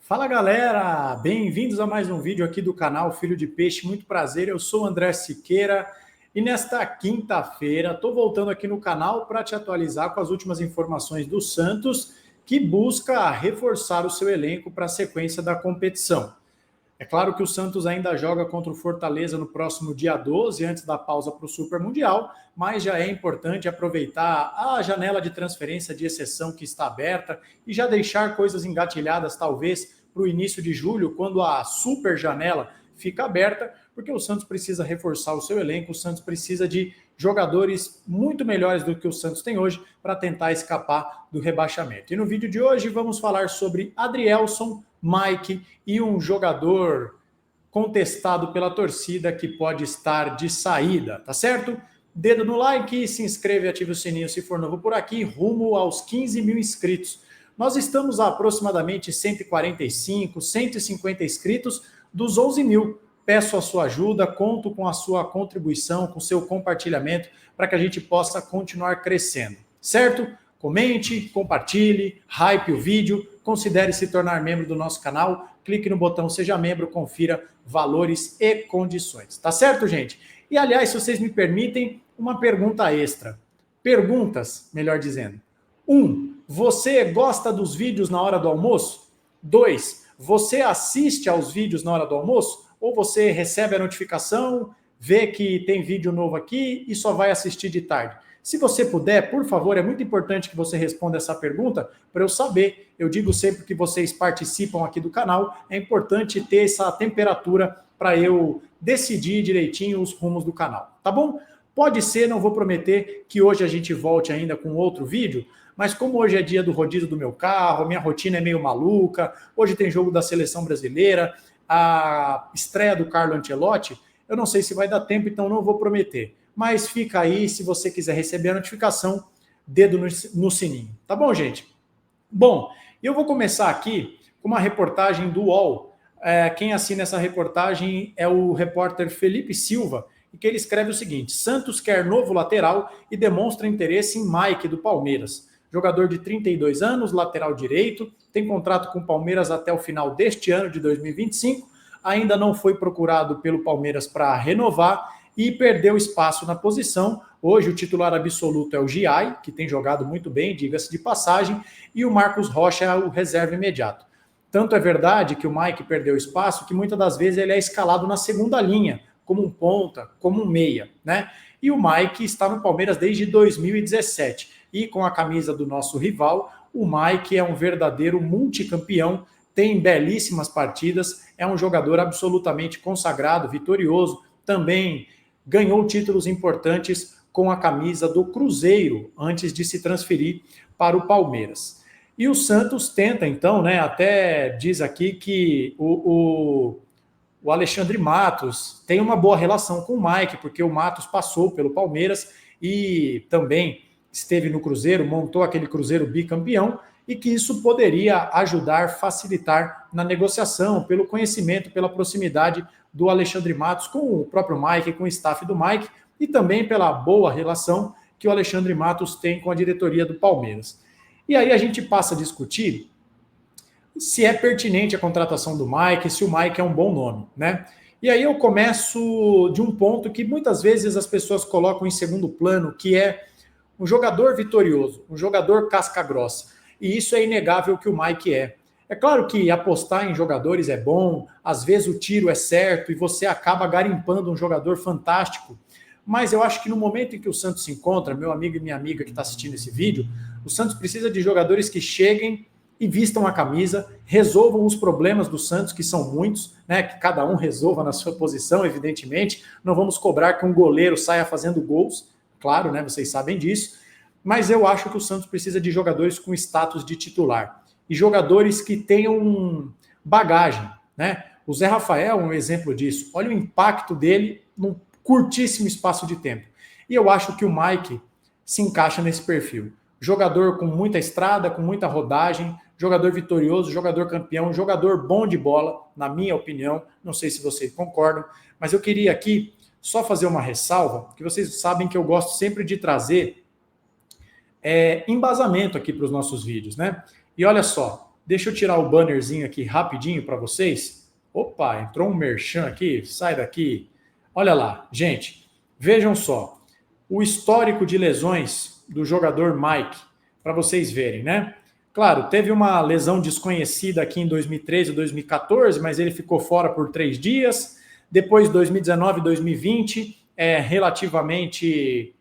Fala galera, bem-vindos a mais um vídeo aqui do canal Filho de Peixe, muito prazer, eu sou o André Siqueira e nesta quinta-feira estou voltando aqui no canal para te atualizar com as últimas informações do Santos, que busca reforçar o seu elenco para a sequência da competição. É claro que o Santos ainda joga contra o Fortaleza no próximo dia 12, antes da pausa para o Super Mundial, mas já é importante aproveitar a janela de transferência de exceção que está aberta e já deixar coisas engatilhadas, talvez, para o início de julho, quando a super janela fica aberta, porque o Santos precisa reforçar o seu elenco, o Santos precisa de jogadores muito melhores do que o Santos tem hoje para tentar escapar do rebaixamento. E no vídeo de hoje vamos falar sobre Adrielson, Mike e um jogador contestado pela torcida que pode estar de saída, tá certo? Dedo no like, se inscreve e ative o sininho se for novo por aqui, rumo aos 15 mil inscritos. Nós estamos a aproximadamente 145, 150 inscritos dos 11 mil. Peço a sua ajuda, conto com a sua contribuição, com o seu compartilhamento, para que a gente possa continuar crescendo, certo? Comente, compartilhe, hype o vídeo, considere se tornar membro do nosso canal, clique no botão Seja Membro, confira valores e condições. Tá certo, gente? E, aliás, se vocês me permitem, uma pergunta extra. Perguntas, melhor dizendo. 1. Você gosta dos vídeos na hora do almoço? 2. Você assiste aos vídeos na hora do almoço? Ou você recebe a notificação, vê que tem vídeo novo aqui e só vai assistir de tarde? Se você puder, por favor, é muito importante que você responda essa pergunta para eu saber. Eu digo sempre que vocês participam aqui do canal, é importante ter essa temperatura para eu decidir direitinho os rumos do canal, tá bom? Pode ser, não vou prometer que hoje a gente volte ainda com outro vídeo, mas como hoje é dia do rodízio do meu carro, minha rotina é meio maluca, hoje tem jogo da seleção brasileira, a estreia do Carlo Ancelotti, eu não sei se vai dar tempo, então não vou prometer. Mas fica aí, se você quiser receber a notificação, dedo no sininho. Tá bom, gente? Bom, eu vou começar aqui com uma reportagem do UOL. Quem assina essa reportagem é o repórter Felipe Silva, e que ele escreve o seguinte: Santos quer novo lateral e demonstra interesse em Mike, do Palmeiras. Jogador de 32 anos, lateral direito, tem contrato com o Palmeiras até o final deste ano de 2025, ainda não foi procurado pelo Palmeiras para renovar e perdeu espaço na posição. Hoje o titular absoluto é o Giai, que tem jogado muito bem, diga-se de passagem, e o Marcos Rocha é o reserva imediato. Tanto é verdade que o Mike perdeu espaço que muitas das vezes ele é escalado na segunda linha, como um ponta, como um meia, né? E o Mike está no Palmeiras desde 2017. E com a camisa do nosso rival, o Mike é um verdadeiro multicampeão, tem belíssimas partidas, é um jogador absolutamente consagrado, vitorioso, também ganhou títulos importantes com a camisa do Cruzeiro antes de se transferir para o Palmeiras. E o Santos tenta, então, né? Até diz aqui que o Alexandre Matos tem uma boa relação com o Mike, porque o Matos passou pelo Palmeiras e também esteve no Cruzeiro, montou aquele Cruzeiro bicampeão, e que isso poderia ajudar, facilitar na negociação, pelo conhecimento, pela proximidade do Alexandre Matos com o próprio Mike, com o staff do Mike, e também pela boa relação que o Alexandre Matos tem com a diretoria do Palmeiras. E aí a gente passa a discutir se é pertinente a contratação do Mike, se o Mike é um bom nome, né? E aí eu começo de um ponto que muitas vezes as pessoas colocam em segundo plano, que é um jogador vitorioso, um jogador casca-grossa. E isso é inegável que o Mike é. É claro que apostar em jogadores é bom, às vezes o tiro é certo e você acaba garimpando um jogador fantástico, mas eu acho que no momento em que o Santos se encontra, meu amigo e minha amiga que está assistindo esse vídeo, o Santos precisa de jogadores que cheguem e vistam a camisa, resolvam os problemas do Santos, que são muitos, né? Que cada um resolva na sua posição, evidentemente. Não vamos cobrar que um goleiro saia fazendo gols, claro, né? Vocês sabem disso. Mas eu acho que o Santos precisa de jogadores com status de titular e jogadores que tenham bagagem, né? O Zé Rafael é um exemplo disso. Olha o impacto dele num curtíssimo espaço de tempo. E eu acho que o Mike se encaixa nesse perfil. Jogador com muita estrada, com muita rodagem, jogador vitorioso, jogador campeão, jogador bom de bola, na minha opinião. Não sei se vocês concordam, mas eu queria aqui só fazer uma ressalva, que vocês sabem que eu gosto sempre de trazer embasamento aqui para os nossos vídeos, né? E olha só, Deixa eu tirar o bannerzinho aqui rapidinho para vocês. Opa, entrou um merchan aqui, sai daqui. Olha lá, gente, vejam só. O histórico de lesões do jogador Mike, para vocês verem, né? Claro, teve uma lesão desconhecida aqui em 2013 e 2014, mas ele ficou fora por 3 dias. Depois, 2019 e 2020, é relativamente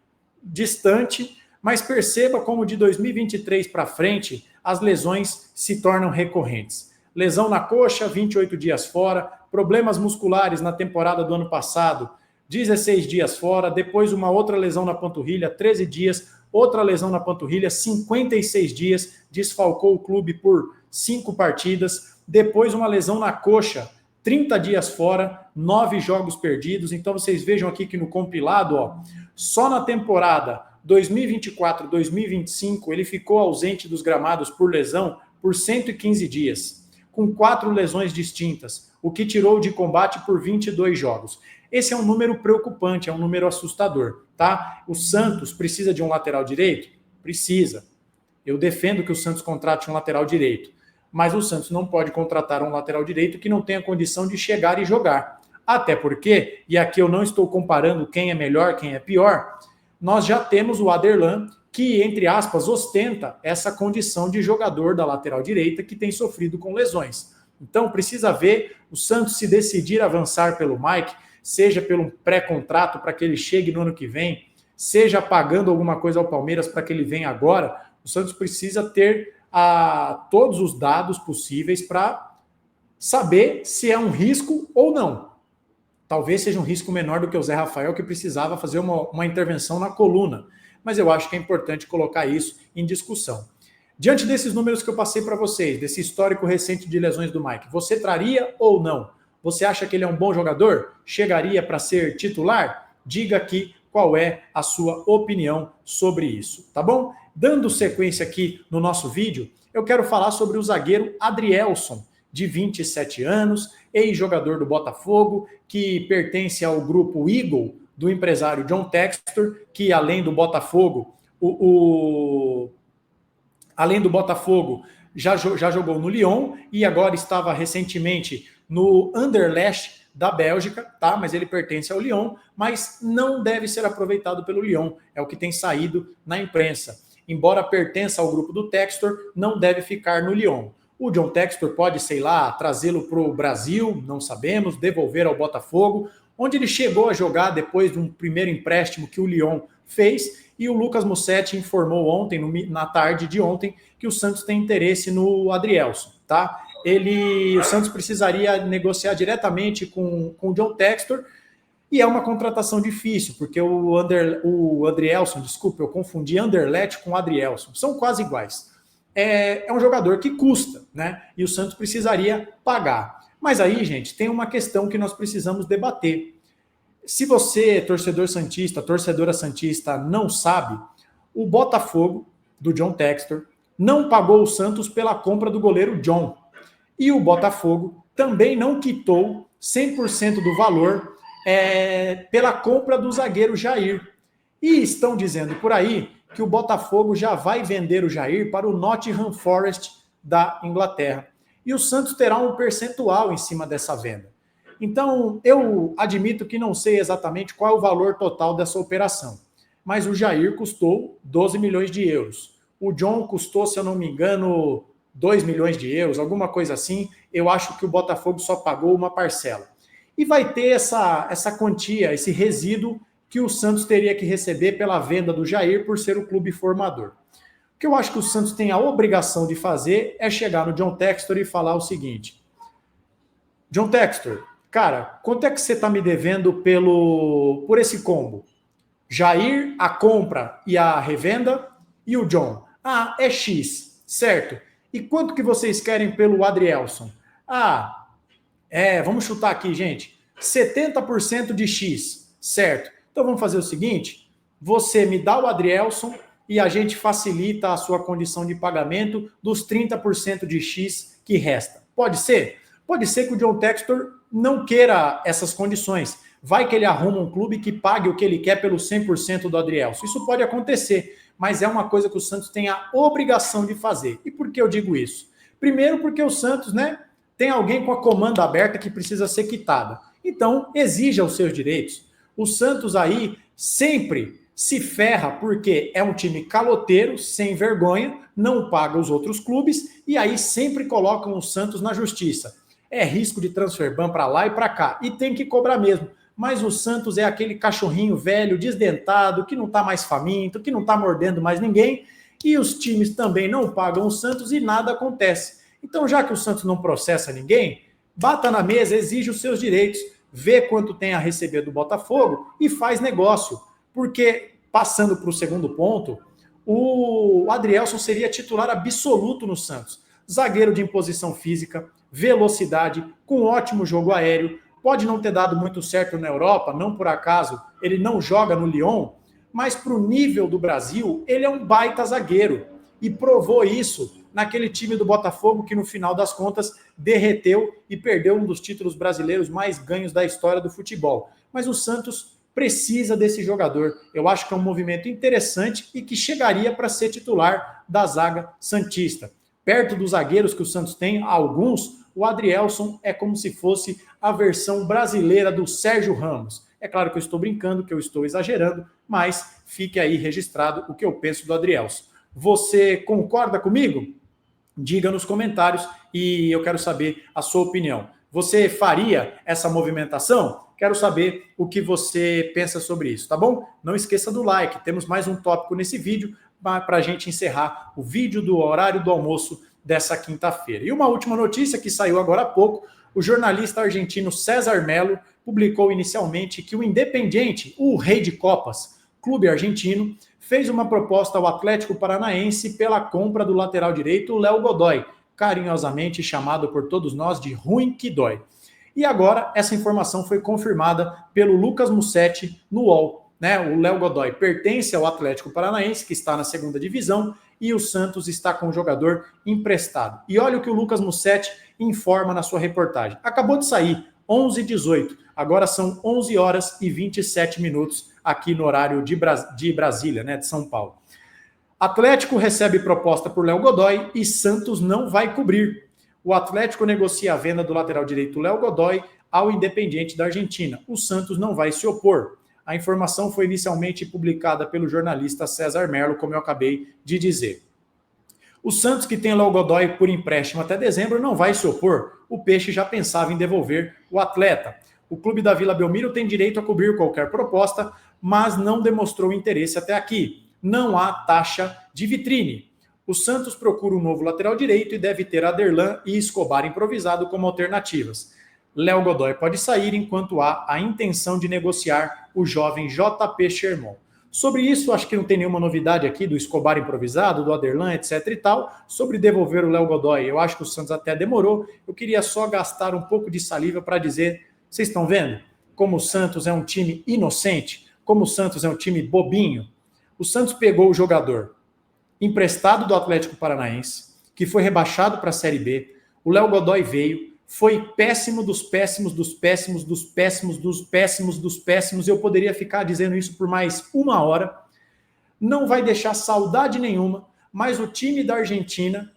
distante, mas perceba como de 2023 para frente as lesões se tornam recorrentes. Lesão na coxa, 28 dias fora, problemas musculares na temporada do ano passado, 16 dias fora, depois uma outra lesão na panturrilha, 13 dias, outra lesão na panturrilha, 56 dias, desfalcou o clube por 5 partidas, depois uma lesão na coxa, 30 dias fora, 9 jogos perdidos. Então vocês vejam aqui que no compilado, ó, só na temporada 2024-2025 ele ficou ausente dos gramados por lesão por 115 dias, com 4 lesões distintas, o que tirou de combate por 22 jogos. Esse é um número preocupante, é um número assustador, tá? O Santos precisa de um lateral direito? Precisa. Eu defendo que o Santos contrate um lateral direito, mas o Santos não pode contratar um lateral direito que não tenha condição de chegar e jogar. Até porque, e aqui eu não estou comparando quem é melhor, quem é pior, nós já temos o Aderlan, que, entre aspas, ostenta essa condição de jogador da lateral direita que tem sofrido com lesões. Então, precisa ver o Santos se decidir avançar pelo Mike, seja pelo pré-contrato para que ele chegue no ano que vem, seja pagando alguma coisa ao Palmeiras para que ele venha agora. O Santos precisa ter todos os dados possíveis para saber se é um risco ou não. Talvez seja um risco menor do que o Zé Rafael, que precisava fazer uma intervenção na coluna. Mas eu acho que é importante colocar isso em discussão. Diante desses números que eu passei para vocês, desse histórico recente de lesões do Mike, você traria ou não? Você acha que ele é um bom jogador? Chegaria para ser titular? Diga aqui qual é a sua opinião sobre isso, tá bom? Dando sequência aqui no nosso vídeo, eu quero falar sobre o zagueiro Adrielson, de 27 anos, ex-jogador do Botafogo, que pertence ao grupo Eagle, do empresário John Textor, que além do Botafogo, além do Botafogo, já jogou no Lyon e agora estava recentemente no Anderlecht da Bélgica, tá? Mas ele pertence ao Lyon, mas não deve ser aproveitado pelo Lyon, é o que tem saído na imprensa. Embora pertença ao grupo do Textor, não deve ficar no Lyon. O John Textor pode, sei lá, trazê-lo para o Brasil, não sabemos, devolver ao Botafogo, onde ele chegou a jogar depois de um primeiro empréstimo que o Lyon fez, e o Lucas Mussetti informou ontem, na tarde de ontem, que o Santos tem interesse no Adrielson, tá? O Santos precisaria negociar diretamente com o John Textor, e é uma contratação difícil, porque o Adrielson, desculpa, eu confundi Anderlecht com Adrielson, são quase iguais. É um jogador que custa, né? E o Santos precisaria pagar. Mas aí, gente, tem uma questão que nós precisamos debater. Se você, torcedor santista, torcedora santista, não sabe, o Botafogo, do John Textor, não pagou o Santos pela compra do goleiro John. E o Botafogo também não quitou 100% do valor pela compra do zagueiro Jair. E estão dizendo por aí que o Botafogo já vai vender o Jair para o Nottingham Forest da Inglaterra. E o Santos terá um percentual em cima dessa venda. Então, eu admito que não sei exatamente qual é o valor total dessa operação. Mas o Jair custou 12 milhões de euros. O John custou, se eu não me engano, 2 milhões de euros, alguma coisa assim. Eu acho que o Botafogo só pagou uma parcela. E vai ter essa quantia, esse resíduo que o Santos teria que receber pela venda do Jair por ser o clube formador. O que eu acho que o Santos tem a obrigação de fazer é chegar no John Textor e falar o seguinte: John Textor, cara, quanto é que você está me devendo por esse combo? Jair, a compra e a revenda, e o John? Ah, é X, certo. E quanto que vocês querem pelo Adrielson? Ah, vamos chutar aqui, gente, 70% de X, certo. Então vamos fazer o seguinte, você me dá o Adrielson e a gente facilita a sua condição de pagamento dos 30% de X que resta. Pode ser? Pode ser que o John Textor não queira essas condições. Vai que ele arruma um clube que pague o que ele quer pelo 100% do Adrielson. Isso pode acontecer, mas é uma coisa que o Santos tem a obrigação de fazer. E por que eu digo isso? Primeiro porque o Santos, né, tem alguém com a comanda aberta que precisa ser quitada. Então, exija os seus direitos. O Santos aí sempre se ferra porque é um time caloteiro, sem vergonha, não paga os outros clubes e aí sempre colocam o Santos na justiça. É risco de transfer ban para lá e para cá e tem que cobrar mesmo. Mas o Santos é aquele cachorrinho velho, desdentado, que não está mais faminto, que não está mordendo mais ninguém e os times também não pagam o Santos e nada acontece. Então, já que o Santos não processa ninguém, bata na mesa, exige os seus direitos, vê quanto tem a receber do Botafogo e faz negócio. Porque, passando para o segundo ponto, o Adrielson seria titular absoluto no Santos. Zagueiro de imposição física, velocidade, com ótimo jogo aéreo, pode não ter dado muito certo na Europa, não por acaso ele não joga no Lyon, mas para o nível do Brasil, ele é um baita zagueiro. E provou isso naquele time do Botafogo que, no final das contas, derreteu e perdeu um dos títulos brasileiros mais ganhos da história do futebol. Mas o Santos precisa desse jogador. Eu acho que é um movimento interessante e que chegaria para ser titular da zaga santista. Perto dos zagueiros que o Santos tem, alguns, o Adrielson é como se fosse a versão brasileira do Sérgio Ramos. É claro que eu estou brincando, que eu estou exagerando, mas fique aí registrado o que eu penso do Adrielson. Você concorda comigo? Diga nos comentários e eu quero saber a sua opinião. Você faria essa movimentação? Quero saber o que você pensa sobre isso, tá bom? Não esqueça do like, temos mais um tópico nesse vídeo para a gente encerrar o vídeo do horário do almoço dessa quinta-feira. E uma última notícia que saiu agora há pouco, o jornalista argentino César Melo publicou inicialmente que o Independiente, o rei de copas, clube argentino, fez uma proposta ao Atlético Paranaense pela compra do lateral direito Léo Godoy, carinhosamente chamado por todos nós de Ruim que Dói. E agora essa informação foi confirmada pelo Lucas Mussetti no UOL. Né? O Léo Godoy pertence ao Atlético Paranaense, que está na segunda divisão, e o Santos está com o jogador emprestado. E olha o que o Lucas Mussetti informa na sua reportagem. Acabou de sair, 11h18. Agora são 11 horas e 27 minutos aqui no horário de Brasília, né, de São Paulo. Atlético recebe proposta por Léo Godoy e Santos não vai cobrir. O Atlético negocia a venda do lateral direito Léo Godoy ao Independiente da Argentina. O Santos não vai se opor. A informação foi inicialmente publicada pelo jornalista César Merlo, como eu acabei de dizer. O Santos, que tem Léo Godoy por empréstimo até dezembro, não vai se opor. O Peixe já pensava em devolver o atleta. O clube da Vila Belmiro tem direito a cobrir qualquer proposta, mas não demonstrou interesse até aqui. Não há taxa de vitrine. O Santos procura um novo lateral direito e deve ter Aderlan e Escobar improvisado como alternativas. Léo Godoy pode sair enquanto há a intenção de negociar o jovem JP Sherman. Sobre isso, acho que não tem nenhuma novidade aqui do Escobar improvisado, do Aderlan, etc e tal. Sobre devolver o Léo Godoy, eu acho que o Santos até demorou. Eu queria só gastar um pouco de saliva para dizer, vocês estão vendo como o Santos é um time inocente? Como o Santos é um time bobinho? O Santos pegou o jogador emprestado do Atlético Paranaense, que foi rebaixado para a Série B. O Léo Godoy veio, foi péssimo dos péssimos, dos péssimos, dos péssimos, dos péssimos, dos péssimos. Eu poderia ficar dizendo isso por mais uma hora. Não vai deixar saudade nenhuma, mas o time da Argentina,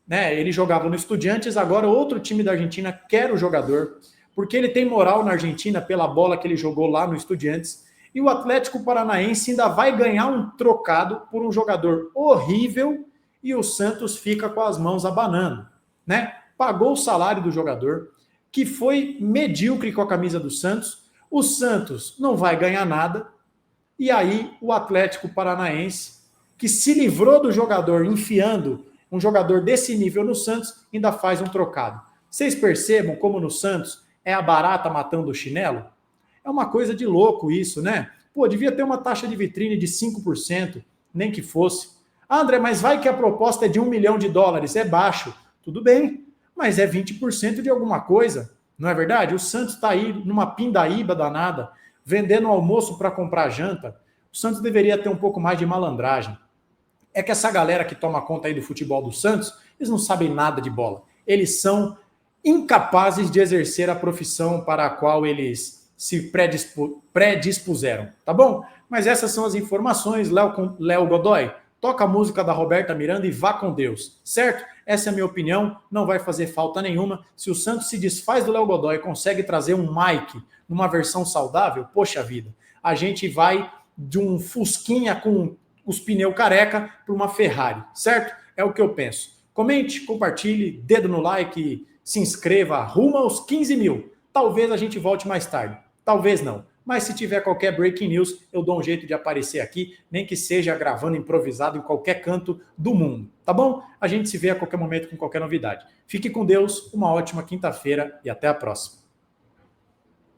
né, ele jogava no Estudiantes, agora outro time da Argentina quer o jogador, porque ele tem moral na Argentina pela bola que ele jogou lá no Estudiantes. E o Atlético Paranaense ainda vai ganhar um trocado por um jogador horrível e o Santos fica com as mãos abanando, né? Pagou o salário do jogador, que foi medíocre com a camisa do Santos. O Santos não vai ganhar nada. E aí o Atlético Paranaense, que se livrou do jogador enfiando um jogador desse nível no Santos, ainda faz um trocado. Vocês percebam como no Santos é a barata matando o chinelo? É uma coisa de louco isso, né? Pô, devia ter uma taxa de vitrine de 5%, nem que fosse. Ah, André, mas vai que a proposta é de $1 milhão, é baixo. Tudo bem, mas é 20% de alguma coisa, não é verdade? O Santos está aí numa pindaíba danada, vendendo almoço para comprar janta. O Santos deveria ter um pouco mais de malandragem. É que essa galera que toma conta aí do futebol do Santos, eles não sabem nada de bola. Eles são incapazes de exercer a profissão para a qual eles se predispuseram, tá bom? Mas essas são as informações. Léo Godoy, toca a música da Roberta Miranda e vá com Deus, certo? Essa é a minha opinião, não vai fazer falta nenhuma. Se o Santos se desfaz do Léo Godoy e consegue trazer um Mike numa versão saudável, poxa vida, a gente vai de um Fusquinha com os pneus careca para uma Ferrari, certo? É o que eu penso. Comente, compartilhe, dedo no like, se inscreva, rumo aos 15 mil. Talvez a gente volte mais tarde, talvez não. Mas se tiver qualquer breaking news, eu dou um jeito de aparecer aqui, nem que seja gravando improvisado em qualquer canto do mundo, tá bom? A gente se vê a qualquer momento com qualquer novidade. Fique com Deus, uma ótima quinta-feira e até a próxima.